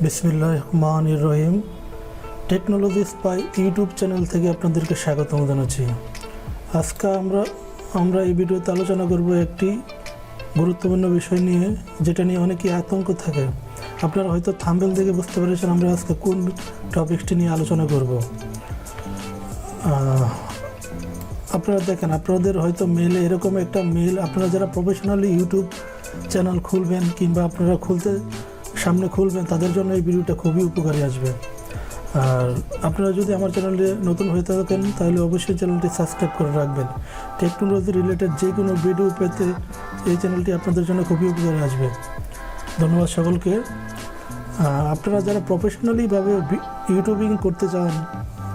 বিসমিল্লাহির রহমানির রহিম। Technologies by YouTube channel থেকে আপনাদেরকে স্বাগতম জানাচ্ছি। আজকে আমরা এই ভিডিওতে আলোচনা করব একটি গুরুত্বপূর্ণ বিষয় নিয়ে, যেটা নিয়ে অনেকেই আতঙ্ক থাকে। আপনারা হয়তো থাম্বনেল দেখে বুঝতে পেরেছেন আমরা আজকে কোন টপিকটি নিয়ে আলোচনা করব। আপনারা দেখেন, আপনাদের হয়তো মেলে এরকম একটা মেল, আপনারা যারা প্রফেশনালি ইউটিউব চ্যানেল খুলবেন কিংবা আপনারা সামনে খুলবেন, তাদের জন্য এই ভিডিওটা খুবই উপকারী আসবে। আর আপনারা যদি আমার চ্যানেলে নতুন হয়ে থাকেন তাহলে অবশ্যই চ্যানেলটি সাবস্ক্রাইব করে রাখবেন। টেকনোলজি রিলেটেড যে কোনো ভিডিও পেতে এই চ্যানেলটি আপনাদের জন্য খুবই উপকারী আসবে। ধন্যবাদ সকলকে। আপনারা যারা প্রফেশনালিভাবে ইউটিউবিং করতে চান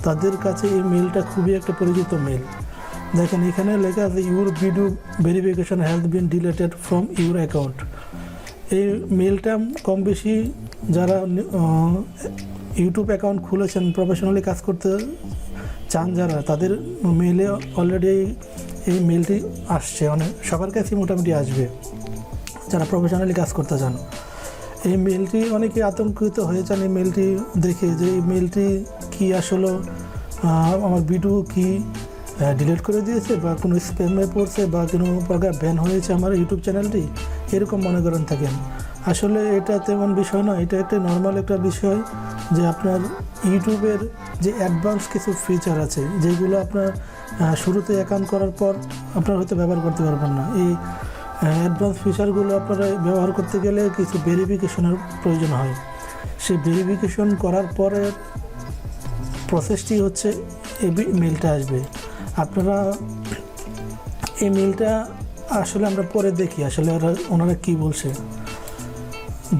তাদের কাছে এই মেলটা খুবই একটা পরিচিত মেল। দেখেন, এখানে লেখা আছে your video verification has been deleted from your account. এই মেলটা কম বেশি যারা ইউটিউব অ্যাকাউন্ট খুলেছেন, প্রফেশনালি কাজ করতে চান যারা, তাদের মেলে অলরেডি এই মেলটি আসছে। সবার কাছে মোটামুটি আসবে যারা প্রফেশনালি কাজ করতে চান। এই মেলটি অনেকে আতঙ্কিত হয়েছেন এই মেলটি দেখে, যে এই মেলটি কি আসলে আমার ভিডিও কি ডিলিট করে দিয়েছে বা কোনো স্প্যামে পড়ছে বা কোনো প্রকার ব্যান হয়েছে আমার ইউটিউব চ্যানেলটি, এরকম মনে করেন থাকেন। আসলে এটা তেমন বিষয় নয়, এটা একটা নর্মাল একটা বিষয় যে আপনার ইউটিউবের যে অ্যাডভান্স কিছু ফিচার আছে যেগুলো আপনার শুরুতে অ্যাকাউন্ট করার পর আপনারা হয়তো ব্যবহার করতে পারবেন না। এই অ্যাডভান্স ফিচারগুলো আপনারা ব্যবহার করতে গেলে কিছু ভেরিফিকেশনের প্রয়োজন হয়। সেই ভেরিফিকেশন করার পরে প্রসেসটি হচ্ছে এই মেলটা আসবে। আপনারা এই মেলটা আসলে আমরা পরে দেখি আসলে ওনারা কী বলছে।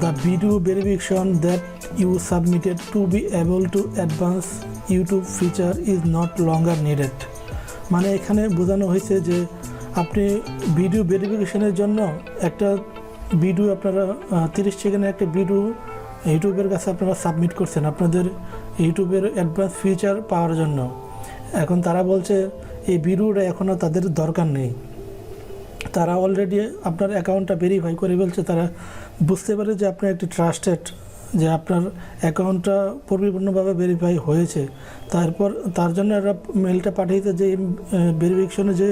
The video verification that you submitted to be able to advance YouTube feature is not longer needed. মানে এখানে বোঝানো হয়েছে যে আপনি ভিডিও ভেরিফিকেশনের জন্য একটা ভিডিও আপনারা 30 সেকেন্ডের একটা ভিডিও ইউটিউবের কাছে আপনারা সাবমিট করছেন আপনাদের ইউটিউবের অ্যাডভান্স ফিচার পাওয়ার জন্য। এখন তারা বলছে এই ভিডিওটা এখনও তাদের দরকার নেই। তারা অলরেডি আপনার অ্যাকাউন্টটা ভেরিফাই করে ফেলছে। তারা বুঝতে পারে যে আপনার একটি ট্রাস্টেড, যে আপনার অ্যাকাউন্টটা পরিপূর্ণভাবে ভেরিফাই হয়েছে। তার জন্য এরা মেলটা পাঠিয়েছে যে ভেরিফিকেশনে যে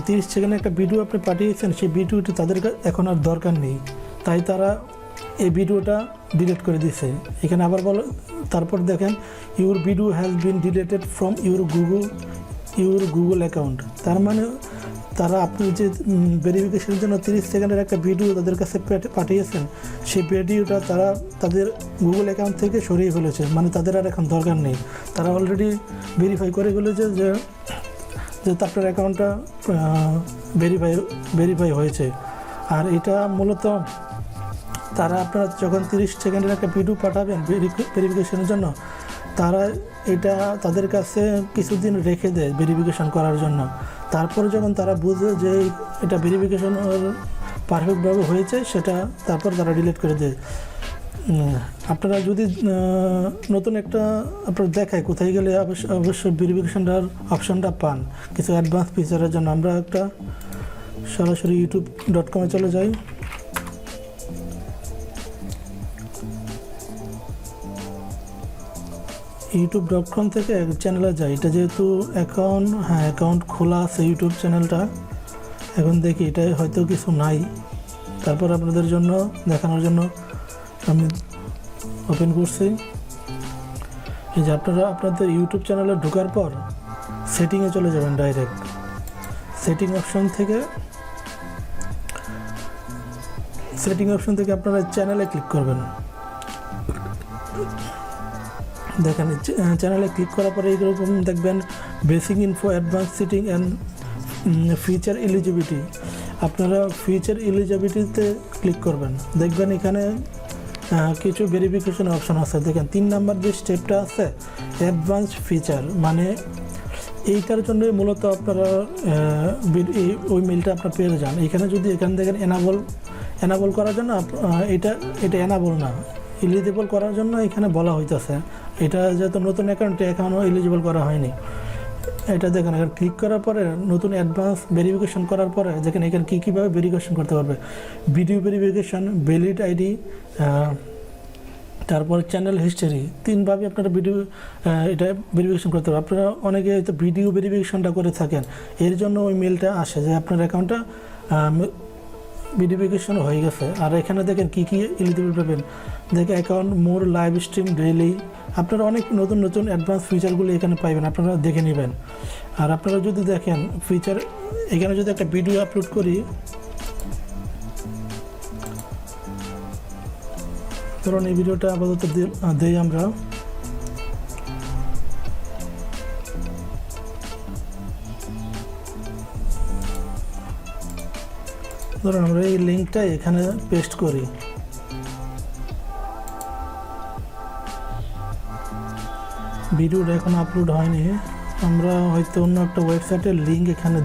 30 সেকেন্ডে একটা ভিডিও আপনি পাঠিয়েছেন, সেই ভিডিওটি তাদের এখন আর দরকার নেই। তাই তারা এই ভিডিওটা ডিলিট করে দিয়েছে। এখানে আবার তারপর দেখেন your video has been deleted from your Google account. তার মানে তারা আপনি যে ভেরিফিকেশনের জন্য 30 সেকেন্ডের একটা ভিডিও তাদের কাছে পাঠিয়েছেন, সেই ভিডিওটা তারা তাদের গুগল অ্যাকাউন্ট থেকে সরিয়ে ফেলেছে। মানে তাদের আর এখন দরকার নেই। তারা অলরেডি ভেরিফাই করে ফেলেছে যে আপনার অ্যাকাউন্টটা ভেরিফাই হয়েছে। আর এটা মূলত তারা আপনারা যখন 30 সেকেন্ডের একটা ভিডিও পাঠাবেন ভেরিফিকেশনের জন্য, তারা এটা তাদের কাছে কিছুদিন রেখে দেয় ভেরিফিকেশন করার জন্য। তারপরে যখন তারা বুঝে যে এটা ভেরিফিকেশন পারফেক্টভাবে হয়েছে, সেটা তারপর তারা ডিলিট করে দেয়। আপনারা যদি নতুন একটা আপনার দেখায় কোথায় গেলে অবশ্যই ভেরিফিকেশনটার অপশনটা পান কিছু অ্যাডভান্স ফিচারের জন্য। আমরা একটা সরাসরি youtube.com-এ চলে যাই। youtube.com থেকে চ্যানেলে যাই। এটা যেহেতু অ্যাকাউন্ট খোলা আছে ইউটিউব চ্যানেলটা, এখন দেখি এটা হয়তো কিছু নাই। তারপর আপনাদের জন্য দেখানোর জন্য আমি ওপেন করছি। এই যে আপনারা আপনাদের ইউটিউব চ্যানেলে ঢোকার পর সেটিংয়ে চলে যাবেন। ডাইরেক্ট সেটিং অপশন থেকে আপনারা চ্যানেলে ক্লিক করবেন। দেখেন চ্যানেলে ক্লিক করার পরে এইরকম দেখবেন basic info, advance setting and feature eligibility. আপনারা ফিচার এলিজিবিলিটিতে ক্লিক করবেন। দেখবেন এখানে কিছু ভেরিফিকেশন অপশন আছে। দেখেন 3 নাম্বার যে স্টেপটা আছে অ্যাডভান্স ফিচার, মানে এইটার জন্যই মূলত আপনারা ওই মেলটা আপনার পেয়ে যান। এখানে যদি এখানে দেখেন এনাবল করার জন্য এটা এনাবল না, এলিজিবল করার জন্য এখানে বলা হইতেছে। এটা যেহেতু নতুন অ্যাকাউন্টে এখনও এলিজিবল করা হয়নি। এটা দেখেন এখানে ক্লিক করার পরে নতুন অ্যাডভান্স ভেরিফিকেশন করার পরে দেখেন এখানে কীভাবে ভেরিফিকেশন করতে পারবে। ভিডিও ভেরিফিকেশন, ভ্যালিড আইডি, তারপর চ্যানেল হিস্টোরি, তিনভাবে আপনারা ভিডিও এটা ভেরিফিকেশন করতে পারবেন। আপনারা অনেকে হয়তো ভিডিও ভেরিফিকেশনটা করে থাকেন, এর জন্য ওই মেলটা আসে যে আপনার অ্যাকাউন্টটা ভেরিফিকেশন হয়ে গেছে। আর এখানে দেখেন কী কী এলিজিবল পাবেন, দেখেন অ্যাকাউন্ট মোর লাইভ স্ট্রিম ডেইলি, আপনারা অনেক নতুন নতুন অ্যাডভান্স ফিচারগুলো এখানে পাইবেন, আপনারা দেখে নেবেন। আর আপনারা যদি দেখেন ফিচার, এখানে যদি একটা ভিডিও আপলোড করি, ধরুন এই ভিডিওটা আপাতত দেই আমরা, ধরুন আমরা এই লিঙ্কটা এখানে পেস্ট করি, ভিডিওটা এখন আপলোড হয়নি, আমরা হয়তো অন্য একটা ওয়েবসাইটের লিঙ্ক এখানে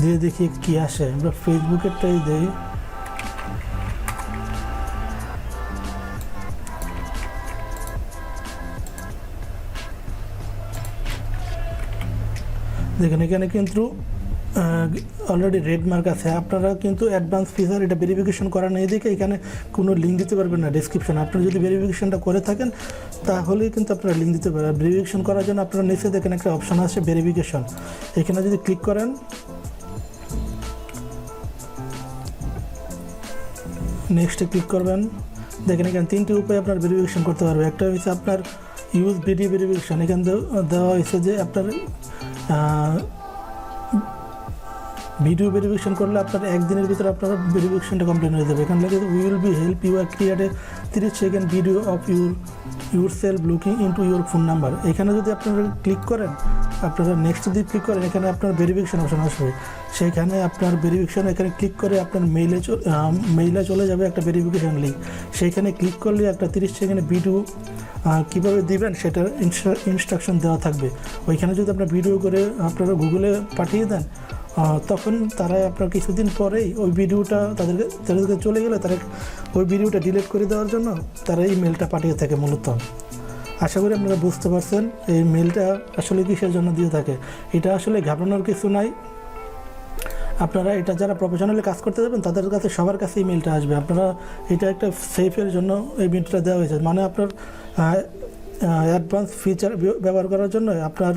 দিয়ে দেখি কি আসে। আমরা ফেসবুকেরটাই দিই, দেখেন এখানে কিন্তু অলরেডি রেড মার্ক আছে। আপনারা কিন্তু অ্যাডভান্স ফিচার এটা ভেরিফিকেশন করা নেই দেখে এখানে কোনো লিঙ্ক দিতে পারবেন না ডেসক্রিপশনে। আপনারা যদি ভেরিফিকেশনটা করে থাকেন তাহলেই কিন্তু আপনারা লিঙ্ক দিতে পারবেন। ভেরিফিকেশন করার জন্য আপনারা নিচে দেখেন একটা অপশান আছে ভেরিফিকেশন, এখানে যদি ক্লিক করেন, নেক্সটে ক্লিক করবেন, দেখেন এখানে তিনটি উপায়ে আপনার ভেরিফিকেশন করতে পারবে। একটা হচ্ছে আপনার ইউজ ভিডিও ভেরিফিকেশন, এখানে দেওয়া হয়েছে যে আপনার ভিডিও ভেরিফিকেশন করলে আপনার একদিনের ভিতরে আপনার ভেরিফিকেশনটা কমপ্লিট হয়ে যাবে। এখানে লাগে উইল বি হেল্প ইউ আর create a 30 second video of your self looking into your phone number. এখানে যদি আপনারা ক্লিক করেন, আপনারা নেক্সট যদি ক্লিক করেন, এখানে আপনার ভেরিফিকেশন অপশন আসবে, সেখানে আপনার ভেরিফিকেশন এখানে ক্লিক করে আপনার মেইলে চলে যাবে একটা ভেরিফিকেশন লিঙ্ক। সেইখানে ক্লিক করলে একটা 30 সেকেন্ড ভিডিও কীভাবে দিবেন সেটার ইনস্ট্রাকশন দেওয়া থাকবে। ওইখানে যদি আপনার ভিডিও করে আপনারা গুগলে পাঠিয়ে দেন, তখন তারা আপনার কিছুদিন পরেই ওই ভিডিওটা তাদেরকে চলে গেলে তারা ওই ভিডিওটা ডিলিট করে দেওয়ার জন্য তারা এই মেলটা পাঠিয়ে থাকে মূলত। আশা করি আপনারা বুঝতে পারছেন এই মেলটা আসলে কিসের জন্য দিয়ে থাকে। এটা আসলে ঘাবড়ানোর কিছু নাই, আপনারা এটা যারা প্রফেশনালি কাজ করতে যাবেন তাদের কাছে সবার কাছে এই মেলটা আসবে। আপনারা এটা একটা সেফের জন্য এই মেলটা দেওয়া হয়েছে, মানে আপনার অ্যাডভান্স ফিচার ব্যবহার করার জন্য আপনার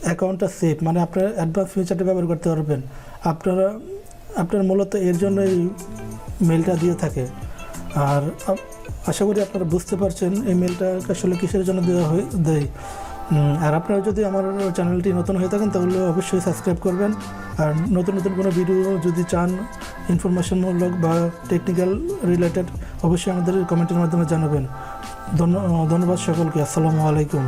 অ্যাকাউন্টটা সেফ, মানে আপনার অ্যাডভান্স ফিচারটা ব্যবহার করতে পারবেন। আপনার মূলত এর জন্য এই মেলটা দিয়ে থাকে। আর আশা করি আপনারা বুঝতে পারছেন এই মেলটা আসলে কিসের জন্য দেয়। আর আপনারা যদি আমার চ্যানেলটি নতুন হয়ে থাকেন তাহলে অবশ্যই সাবস্ক্রাইব করবেন। আর নতুন নতুন কোনো ভিডিও যদি চান ইনফরমেশনমূলক বা টেকনিক্যাল রিলেটেড, অবশ্যই আমাদের কমেন্টের মাধ্যমে জানাবেন। ধন্যবাদ সকলকে। আসসালামু আলাইকুম।